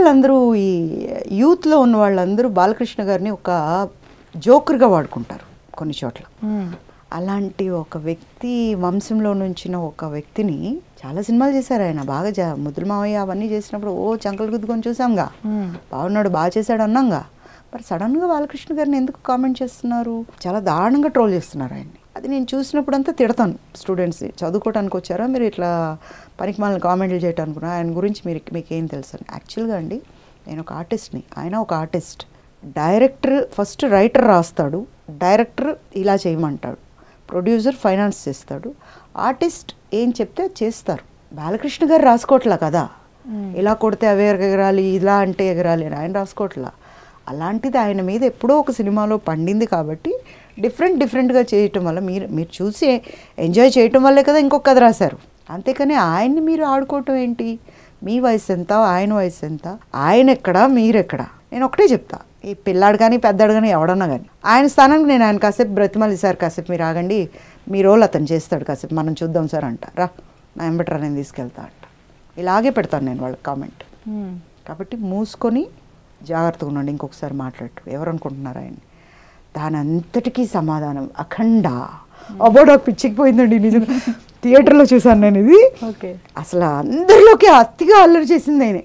వాళ్ళందరూ ఈ యూత్లో ఉన్న వాళ్ళందరూ బాలకృష్ణ గారిని ఒక జోకర్గా వాడుకుంటారు కొన్ని చోట్ల. అలాంటి ఒక వ్యక్తి వంశంలో నుంచిన ఒక వ్యక్తిని చాలా సినిమాలు చేశారు ఆయన. బాగా ముద్దుల మావయ్య అవన్నీ చేసినప్పుడు చంకలు గుద్దుకొని చూసాంగా, బాగున్నాడు బాగా చేశాడు అన్నాంగా. మరి సడన్గా బాలకృష్ణ గారిని ఎందుకు కామెంట్ చేస్తున్నారు? చాలా దారుణంగా ట్రోల్ చేస్తున్నారు ఆయన్ని. అది నేను చూసినప్పుడు అంతా తిడతాను స్టూడెంట్స్. చదువుకోవడానికి వచ్చారా మీరు ఇట్లా పనికి మనల్ని కామెంట్లు చేయడానికి? ఆయన గురించి మీకేం తెలుసు అని. యాక్చువల్గా అండి నేను ఒక ఆర్టిస్ట్ని, ఆయన ఒక ఆర్టిస్ట్. డైరెక్టర్ ఫస్ట్ రైటర్ రాస్తాడు, డైరెక్టర్ ఇలా చేయమంటాడు, ప్రొడ్యూసర్ ఫైనాన్స్ చేస్తాడు, ఆర్టిస్ట్ ఏం చెప్తే చేస్తారు. బాలకృష్ణ గారు రాసుకోవట్లా కదా, ఇలా కొడితే అవే ఎగరాలి, ఇలా అంటే ఎగరాలి అని ఆయన రాసుకోవట్లా. అలాంటిది ఆయన మీద ఎప్పుడో ఒక సినిమాలో పండింది కాబట్టి డిఫరెంట్గా చేయటం వల్ల మీరు చూసి ఎంజాయ్ చేయటం వల్లే కదా ఇంకొక కథ రాశారు. అంతేకాని ఆయన్ని మీరు ఆడుకోవటం ఏంటి? మీ వయసు ఎంత, ఆయన వయసు ఎంత, ఆయన ఎక్కడా మీరెక్కడా? నేను ఒకటే చెప్తా, ఈ పిల్లాడు కానీ పెద్దాడు కానీ ఎవడన్నా కానీ ఆయన స్థానానికి నేను ఆయన కాసేపు బ్రతిమలి, సార్ కాసేపు మీరు ఆగండి, మీ రోల్ అతను చేస్తాడు, కాసేపు మనం చూద్దాం సార్ అంట, రా నా ఎంబెటర్ నేను తీసుకెళ్తా అంట. ఇలాగే పెడతాను నేను వాళ్ళకి కామెంట్. కాబట్టి మూసుకొని జాగ్రత్తగా ఉండండి, ఇంకొకసారి మాట్లాడు. ఎవరు అనుకుంటున్నారు ఆయన్ని? దాని అంతటికీ సమాధానం అఖండ. అబ్బో నాకు పిచ్చికిపోయిందండి నిజంగా. థియేటర్లో చూసాను నేను ఇది. అసలు అందరిలోకి అతిగా అల్లరి చేసింది ఆయనే.